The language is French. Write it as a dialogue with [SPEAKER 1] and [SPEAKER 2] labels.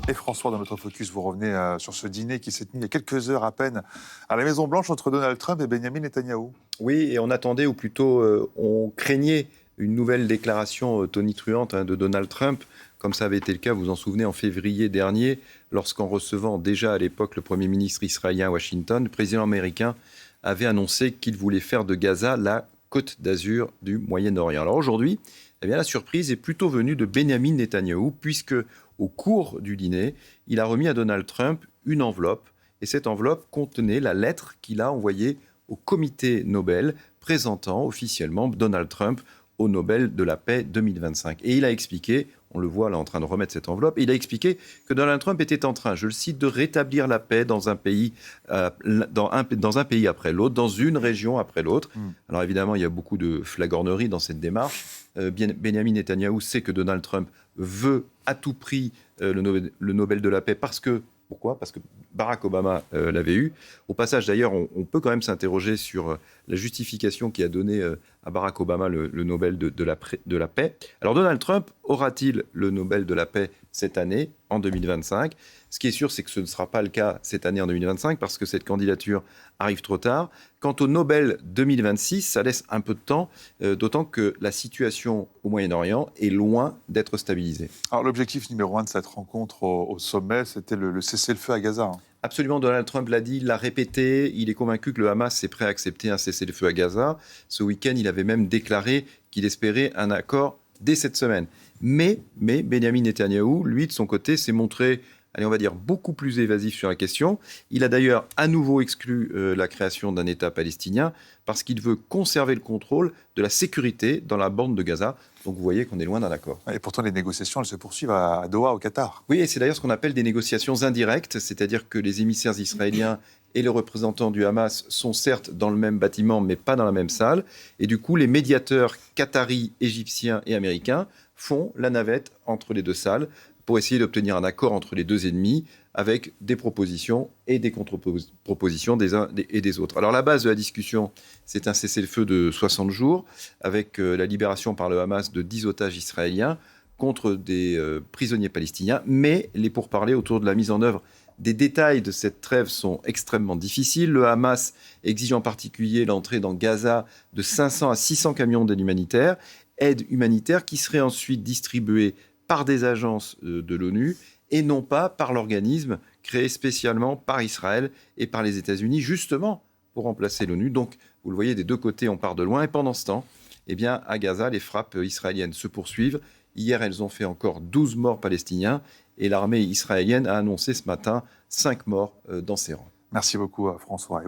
[SPEAKER 1] Et François, dans notre focus, vous revenez sur ce dîner qui s'est tenu il y a quelques heures à peine à la Maison-Blanche entre Donald Trump et Benjamin Netanyahou.
[SPEAKER 2] Oui, et on attendait, ou plutôt on craignait une nouvelle déclaration tonitruante de Donald Trump, comme ça avait été le cas, vous vous en souvenez, en février dernier, lorsqu'en recevant déjà à l'époque le Premier ministre israélien à Washington, le président américain avait annoncé qu'il voulait faire de Gaza la côte d'azur du Moyen-Orient. Alors aujourd'hui, eh bien, la surprise est plutôt venue de Benjamin Netanyahou, puisque au cours du dîner, il a remis à Donald Trump une enveloppe, et cette enveloppe contenait la lettre qu'il a envoyée au comité Nobel, présentant officiellement Donald Trump au Nobel de la paix 2025. Et il a expliqué, on le voit là en train de remettre cette enveloppe, et il a expliqué que Donald Trump était en train, je le cite, de rétablir la paix dans un pays, dans un pays après l'autre, dans une région après l'autre. Alors évidemment, il y a beaucoup de flagornerie dans cette démarche. Benjamin Netanyahou sait que Donald Trump veut à tout prix le Nobel de la paix parce que pourquoi ? Parce que Barack Obama l'avait eu. Au passage, d'ailleurs, on peut quand même s'interroger sur la justification qui a donné à Barack Obama le Nobel de la paix. Alors, Donald Trump aura-t-il le Nobel de la paix cette année, en 2025 ? Ce qui est sûr, c'est que ce ne sera pas le cas cette année, en 2025, parce que cette candidature arrive trop tard. Quant au Nobel 2026, ça laisse un peu de temps, d'autant que la situation au Moyen-Orient est loin d'être stabilisée.
[SPEAKER 1] Alors l'objectif numéro 1 de cette rencontre au sommet, c'était le cessez-le-feu à Gaza.
[SPEAKER 2] Absolument, Donald Trump l'a dit, il l'a répété, il est convaincu que le Hamas est prêt à accepter un cessez-le-feu à Gaza. Ce week-end, il avait même déclaré qu'il espérait un accord dès cette semaine. Mais Benjamin Netanyahou, lui, de son côté, s'est montré, on va dire, beaucoup plus évasif sur la question. Il a d'ailleurs à nouveau exclu la création d'un État palestinien parce qu'il veut conserver le contrôle de la sécurité dans la bande de Gaza. Donc vous voyez qu'on est loin d'un accord.
[SPEAKER 1] Et pourtant, les négociations, elles se poursuivent à Doha, au Qatar.
[SPEAKER 2] Oui, et c'est d'ailleurs ce qu'on appelle des négociations indirectes, c'est-à-dire que les émissaires israéliens et les représentants du Hamas sont certes dans le même bâtiment, mais pas dans la même salle. Et du coup, les médiateurs qataris, égyptiens et américains font la navette entre les deux salles pour essayer d'obtenir un accord entre les deux ennemis avec des propositions et des contre-propositions des uns et des autres. Alors la base de la discussion, c'est un cessez-le-feu de 60 jours avec la libération par le Hamas de 10 otages israéliens contre des prisonniers palestiniens, mais les pourparlers autour de la mise en œuvre des détails de cette trêve sont extrêmement difficiles. Le Hamas exige en particulier l'entrée dans Gaza de 500 à 600 camions d'aide humanitaire qui seraient ensuite distribués par des agences de l'ONU et non pas par l'organisme créé spécialement par Israël et par les États-Unis, justement pour remplacer l'ONU. Donc, vous le voyez, des deux côtés, on part de loin. Et pendant ce temps, eh bien, à Gaza, les frappes israéliennes se poursuivent. Hier, elles ont fait encore 12 morts palestiniens et l'armée israélienne a annoncé ce matin 5 morts dans ses rangs.
[SPEAKER 1] Merci beaucoup, François.